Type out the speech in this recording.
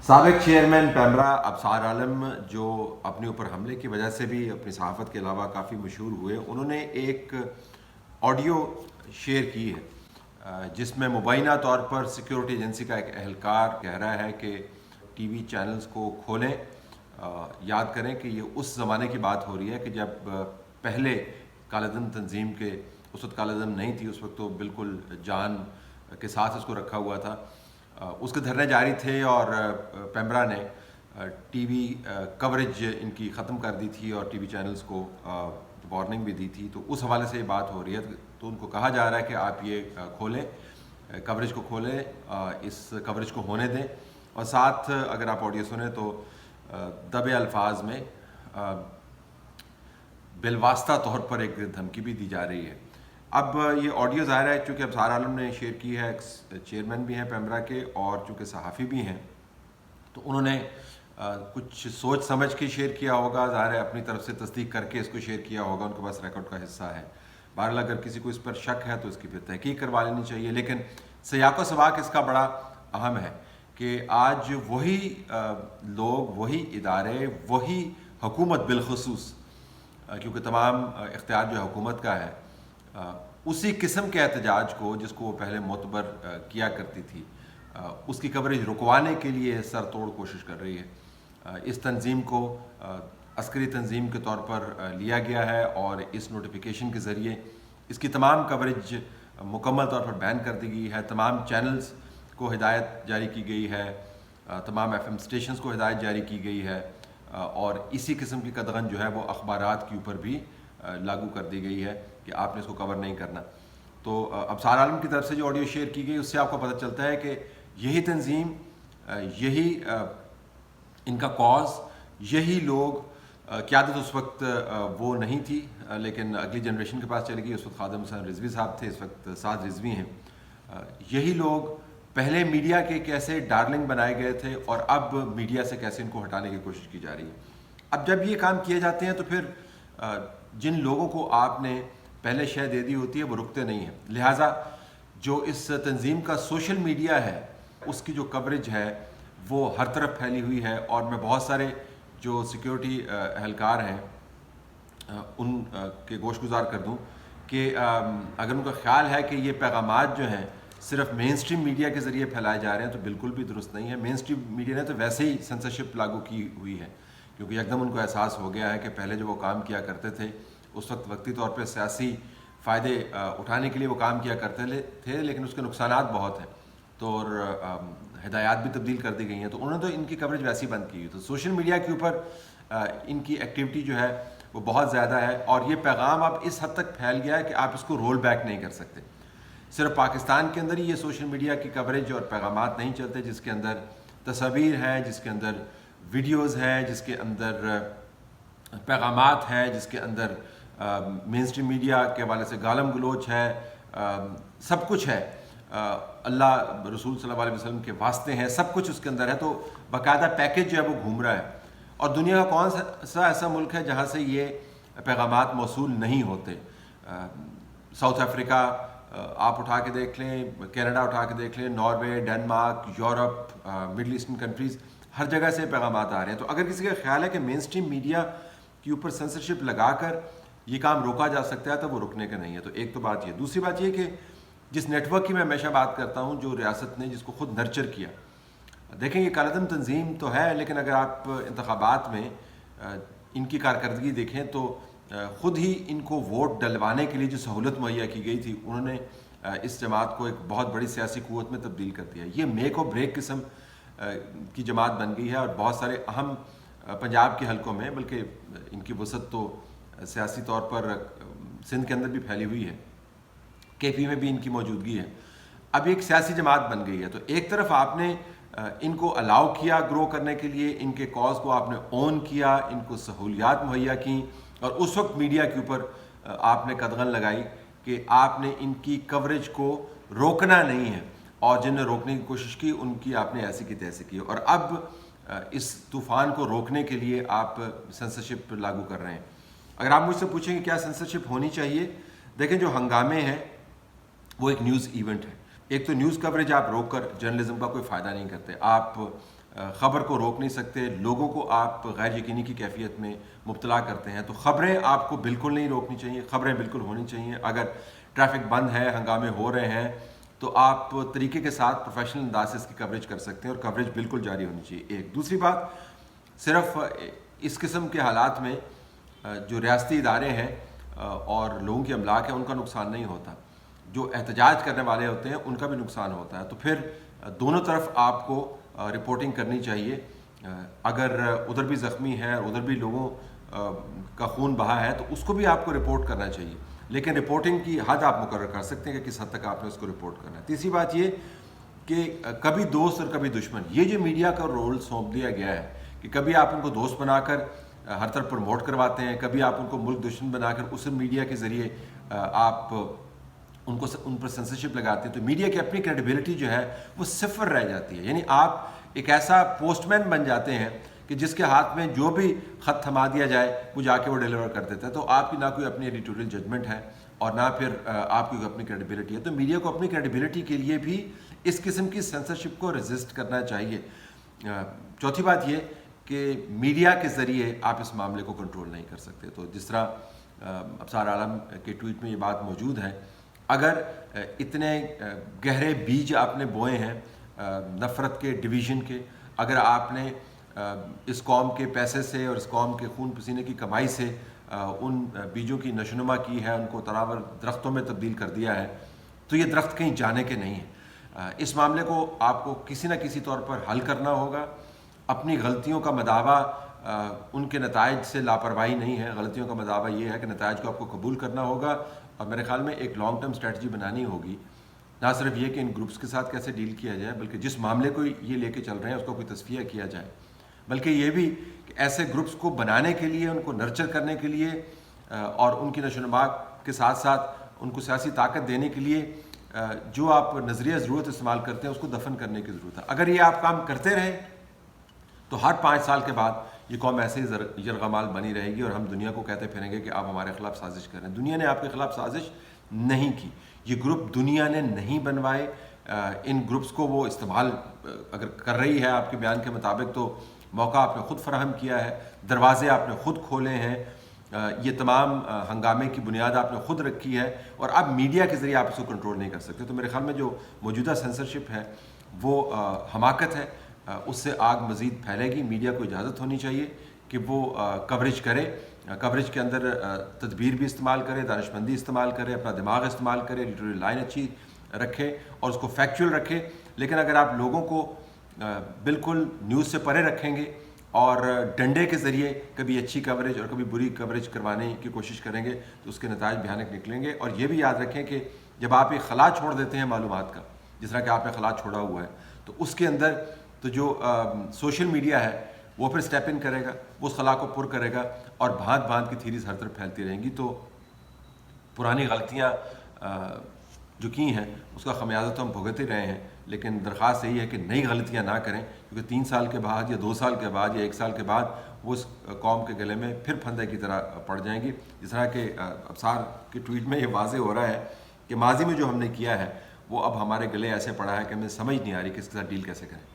سابق چیئرمین پیمرا ابصار عالم جو اپنے اوپر حملے کی وجہ سے بھی اپنی صحافت کے علاوہ کافی مشہور ہوئے، انہوں نے ایک آڈیو شیئر کی ہے جس میں مبینہ طور پر سیکیورٹی ایجنسی کا ایک اہلکار کہہ رہا ہے کہ ٹی وی چینلز کو کھولیں۔ یاد کریں کہ یہ اس زمانے کی بات ہو رہی ہے کہ جب پہلے کالعدم تنظیم کے اس وقت کالعدم نہیں تھی، اس وقت تو بالکل جان کے ساتھ اس کو رکھا ہوا تھا۔ اس کے دھرنے جاری تھے اور پیمرا نے ٹی وی کوریج ان کی ختم کر دی تھی اور ٹی وی چینلز کو وارننگ بھی دی تھی، تو اس حوالے سے یہ بات ہو رہی ہے۔ تو ان کو کہا جا رہا ہے کہ آپ یہ کھولیں، کوریج کو کھولیں، اس کوریج کو ہونے دیں، اور ساتھ اگر آپ آڈیو سنیں تو دبے الفاظ میں بالواسطہ طور پر ایک دھمکی بھی دی جا رہی ہے۔ اب یہ آڈیو ظاہر ہے چونکہ ابصار عالم نے شیئر کی ہے، چیئرمین بھی ہیں پیمرا کے اور چونکہ صحافی بھی ہیں، تو انہوں نے کچھ سوچ سمجھ کے شیئر کیا ہوگا، ظاہر ہے اپنی طرف سے تصدیق کر کے اس کو شیئر کیا ہوگا، ان کے پاس ریکارڈ کا حصہ ہے۔ بہرحال اگر کسی کو اس پر شک ہے تو اس کی پھر تحقیق کروا لینی چاہیے، لیکن سیاق و سباق اس کا بڑا اہم ہے کہ آج وہی لوگ، وہی ادارے، وہی حکومت بالخصوص، کیونکہ تمام اختیار جو حکومت کا ہے، اسی قسم کے احتجاج کو جس کو وہ پہلے معتبر کیا کرتی تھی، اس کی کوریج رکوانے کے لیے سر توڑ کوشش کر رہی ہے۔ اس تنظیم کو عسکری تنظیم کے طور پر لیا گیا ہے اور اس نوٹیفیکیشن کے ذریعے اس کی تمام کوریج مکمل طور پر بین کر دی گئی ہے۔ تمام چینلز کو ہدایت جاری کی گئی ہے، تمام ایف ایم اسٹیشنز کو ہدایت جاری کی گئی ہے، اور اسی قسم کی قدغن جو ہے وہ اخبارات کے اوپر بھی لاگو کر دی گئی ہے کہ آپ نے اس کو کور نہیں کرنا۔ تو ابصار عالم کی طرف سے جو آڈیو شیئر کی گئی اس سے آپ کو پتہ چلتا ہے کہ یہی تنظیم، یہی ان کا کاز، یہی لوگ، قیادت اس وقت وہ نہیں تھی لیکن اگلی جنریشن کے پاس چلی گئی، اس وقت خادم حسین رضوی صاحب تھے، اس وقت سعد رضوی ہیں۔ یہی لوگ پہلے میڈیا کے کیسے ڈارلنگ بنائے گئے تھے اور اب میڈیا سے کیسے ان کو ہٹانے کی کوشش کی جا رہی ہے۔ اب جب یہ کام کیے جاتے ہیں تو پھر جن لوگوں کو آپ نے پہلے شے دے دی ہوتی ہے وہ رکتے نہیں ہیں، لہٰذا جو اس تنظیم کا سوشل میڈیا ہے اس کی جو کوریج ہے وہ ہر طرف پھیلی ہوئی ہے، اور میں بہت سارے جو سیکیورٹی اہلکار ہیں ان کے گوش گزار کر دوں کہ اگر ان کا خیال ہے کہ یہ پیغامات جو ہیں صرف مین اسٹریم میڈیا کے ذریعے پھیلائے جا رہے ہیں تو بالکل بھی درست نہیں ہے۔ مین اسٹریم میڈیا نے تو ویسے ہی سنسرشپ لاگو کی ہوئی ہے، کیونکہ یکدم ان کو احساس ہو گیا ہے کہ پہلے جو وہ کام کیا کرتے تھے اس وقت وقتی طور پہ سیاسی فائدے اٹھانے کے لیے وہ کام کیا کرتے تھے، لیکن اس کے نقصانات بہت ہیں، تو اور ہدایات بھی تبدیل کر دی گئی ہیں، تو انہوں نے تو ان کی کوریج ویسی بند کی ہوئی۔ تو سوشل میڈیا کے اوپر ان کی ایکٹیویٹی جو ہے وہ بہت زیادہ ہے، اور یہ پیغام اب اس حد تک پھیل گیا ہے کہ آپ اس کو رول بیک نہیں کر سکتے۔ صرف پاکستان کے اندر ہی یہ سوشل میڈیا کی کوریج اور پیغامات نہیں چلتے، جس کے اندر تصاویر ہیں، جس کے اندر ویڈیوز ہیں، جس کے اندر پیغامات ہیں، جس کے اندر مین اسٹریم میڈیا کے حوالے سے گالم گلوچ ہے، سب کچھ ہے، اللہ رسول صلی اللہ علیہ وسلم کے واسطے ہیں، سب کچھ اس کے اندر ہے۔ تو باقاعدہ پیکج جو ہے وہ گھوم رہا ہے، اور دنیا کا کون سا ایسا ملک ہے جہاں سے یہ پیغامات موصول نہیں ہوتے؟ ساؤتھ افریقہ آپ اٹھا کے دیکھ لیں، کینیڈا اٹھا کے دیکھ لیں، Norway, Denmark, Europe, middle eastern countries, ہر جگہ سے پیغامات آ رہے ہیں۔ تو اگر کسی کا خیال ہے کہ مین اسٹریم میڈیا کے اوپر سنسرشپ لگا کر یہ کام روکا جا سکتا ہے تو وہ رکنے کا نہیں ہے۔ تو ایک تو بات یہ، دوسری بات یہ کہ جس نیٹ ورک کی میں ہمیشہ بات کرتا ہوں، جو ریاست نے جس کو خود نرچر کیا، دیکھیں یہ کالعدم تنظیم تو ہے، لیکن اگر آپ انتخابات میں ان کی کارکردگی دیکھیں تو خود ہی ان کو ووٹ ڈلوانے کے لیے جو سہولت مہیا کی گئی تھی، انہوں نے اس جماعت کو ایک بہت بڑی سیاسی قوت میں تبدیل کر دیا۔ یہ میک اور بریک قسم کی جماعت بن گئی ہے، اور بہت سارے اہم پنجاب کے حلقوں میں، بلکہ ان کی وسعت تو سیاسی طور پر سندھ کے اندر بھی پھیلی ہوئی ہے، کے پی میں بھی ان کی موجودگی ہے۔ اب ایک سیاسی جماعت بن گئی ہے، تو ایک طرف آپ نے ان کو الاؤ کیا گرو کرنے کے لیے، ان کے کاز کو آپ نے اون کیا، ان کو سہولیات مہیا کیں، اور اس وقت میڈیا کے اوپر آپ نے قدغن لگائی کہ آپ نے ان کی کوریج کو روکنا نہیں ہے، اور جن نے روکنے کی کوشش کی ان کی آپ نے ایسی کی تیسی کی، اور اب اس طوفان کو روکنے کے لیے آپ سنسرشپ لاگو کر رہے ہیں۔ اگر آپ مجھ سے پوچھیں کہ کیا سنسرشپ ہونی چاہیے، دیکھیں جو ہنگامے ہیں وہ ایک نیوز ایونٹ ہے۔ ایک تو نیوز کوریج آپ روک کر جرنلزم کا کوئی فائدہ نہیں کرتے، آپ خبر کو روک نہیں سکتے، لوگوں کو آپ غیر یقینی کی کیفیت میں مبتلا کرتے ہیں. تو خبریں آپ کو بالکل نہیں روکنی چاہیے، خبریں بالکل ہونی چاہیے. اگر ٹریفک بند ہے، ہنگامے ہو رہے ہیں، تو آپ طریقے کے ساتھ پروفیشنل انداز سے اس کی کوریج کر سکتے ہیں، اور کوریج بالکل جاری ہونی چاہیے. ایک دوسری بات، صرف اس قسم کے حالات میں جو ریاستی ادارے ہیں اور لوگوں کی املاک ہیں ان کا نقصان نہیں ہوتا، جو احتجاج کرنے والے ہوتے ہیں ان کا بھی نقصان ہوتا ہے. تو پھر دونوں طرف آپ کو رپورٹنگ کرنی چاہیے. اگر ادھر بھی زخمی ہے اور ادھر بھی لوگوں کا خون بہا ہے تو اس کو بھی آپ کو رپورٹ کرنا چاہیے، لیکن رپورٹنگ کی حد آپ مقرر کر سکتے ہیں کہ کس حد تک آپ نے اس کو رپورٹ کرنا ہے. تیسری بات یہ کہ کبھی دوست اور کبھی دشمن، یہ جو میڈیا کا رول سونپ دیا گیا ہے کہ کبھی آپ ان کو دوست بنا کر ہر طرف پروموٹ کرواتے ہیں، کبھی آپ ان کو ملک دشمن بنا کر اس میڈیا کے ذریعے آپ ان پر سنسرشپ لگاتے ہیں، تو میڈیا کی اپنی کریڈیبلٹی جو ہے وہ صفر رہ جاتی ہے. یعنی آپ ایک ایسا پوسٹ مین بن جاتے ہیں کہ جس کے ہاتھ میں جو بھی خط تھما دیا جائے وہ جا کے وہ ڈیلیور کر دیتا ہے. تو آپ کی نہ کوئی اپنی ایڈیٹوریل ججمنٹ ہے اور نہ پھر آپ کی اپنی کریڈیبلٹی ہے. تو میڈیا کو اپنی کریڈیبلٹی کے لیے بھی اس قسم کی سنسرشپ کو ریزسٹ کرنا چاہیے. چوتھی بات یہ کہ میڈیا کے ذریعے آپ اس معاملے کو کنٹرول نہیں کر سکتے. تو جس طرح ابصار عالم کے ٹویٹ میں یہ بات موجود ہے، اگر اتنے گہرے بیج آپ نے بوئے ہیں نفرت کے، ڈویژن کے، اگر آپ نے اس قوم کے پیسے سے اور اس قوم کے خون پسینے کی کمائی سے ان بیجوں کی نشوونما کی ہے، ان کو تناور درختوں میں تبدیل کر دیا ہے، تو یہ درخت کہیں جانے کے نہیں ہیں. اس معاملے کو آپ کو کسی نہ کسی طور پر حل کرنا ہوگا. اپنی غلطیوں کا مداوع ان کے نتائج سے لاپرواہی نہیں ہے، غلطیوں کا مداوع یہ ہے کہ نتائج کو آپ کو قبول کرنا ہوگا، اور میرے خیال میں ایک لانگ ٹرم اسٹریٹجی بنانی ہوگی. نہ صرف یہ کہ ان گروپس کے ساتھ کیسے ڈیل کیا جائے، بلکہ جس معاملے کو یہ لے کے چل رہے ہیں اس کا کوئی تصفیہ کیا جائے، بلکہ یہ بھی کہ ایسے گروپس کو بنانے کے لیے، ان کو نرچر کرنے کے لیے اور ان کی نشو و نما کے ساتھ ساتھ ان کو سیاسی طاقت دینے کے لیے جو آپ نظریہ ضرورت استعمال کرتے ہیں اس کو دفن کرنے کی ضرورت ہے. اگر یہ آپ کام کرتے رہے تو ہر 5 سال کے بعد یہ قوم ایسے ہی یرغمال بنی رہے گی اور ہم دنیا کو کہتے پھریں گے کہ آپ ہمارے خلاف سازش کر رہے ہیں. دنیا نے آپ کے خلاف سازش نہیں کی، یہ گروپ دنیا نے نہیں بنوائے. ان گروپس کو وہ استعمال اگر کر رہی ہے آپ کے بیان کے مطابق تو موقع آپ نے خود فراہم کیا ہے، دروازے آپ نے خود کھولے ہیں، یہ تمام ہنگامے کی بنیاد آپ نے خود رکھی ہے، اور اب میڈیا کے ذریعے آپ اس کو کنٹرول نہیں کر سکتے. تو میرے خیال میں جو موجودہ سینسرشپ ہے وہ حماقت ہے، اس سے آگ مزید پھیلے گی. میڈیا کو اجازت ہونی چاہیے کہ وہ کوریج کرے، کوریج کے اندر تدبیر بھی استعمال کرے، دانشمندی استعمال کرے، اپنا دماغ استعمال کرے، ایڈیٹوریل لائن اچھی رکھے اور اس کو فیکچول رکھے. لیکن اگر آپ لوگوں کو بالکل نیوز سے پرے رکھیں گے اور ڈنڈے کے ذریعے کبھی اچھی کوریج اور کبھی بری کوریج کروانے کی کوشش کریں گے تو اس کے نتائج بھیانک نکلیں گے. اور یہ بھی یاد رکھیں کہ جب آپ ایک خلا چھوڑ دیتے ہیں معلومات کا، جس طرح کہ آپ نے خلا چھوڑا ہوا ہے، تو اس کے اندر تو جو سوشل میڈیا ہے وہ پھر اسٹیپ ان کرے گا، وہ اس خلا کو پر کرے گا اور بھانت بھانت کی تھیریز ہر طرف پھیلتی رہیں گی. تو پرانی غلطیاں جو کی ہیں اس کا خمیازہ تو ہم بھگت ہی رہے ہیں، لیکن درخواست یہی ہے کہ نئی غلطیاں نہ کریں، کیونکہ 3 سال کے بعد یا 2 سال کے بعد یا 1 سال کے بعد وہ اس قوم کے گلے میں پھر پھندے کی طرح پڑ جائیں گی. جس طرح کہ ابصار کے ٹویٹ میں یہ واضح ہو رہا ہے کہ ماضی میں جو ہم نے کیا ہے وہ اب ہمارے گلے ایسے پڑا ہے کہ ہمیں سمجھ نہیں آ رہی کہ اس کے ساتھ ڈیل کیسے کریں.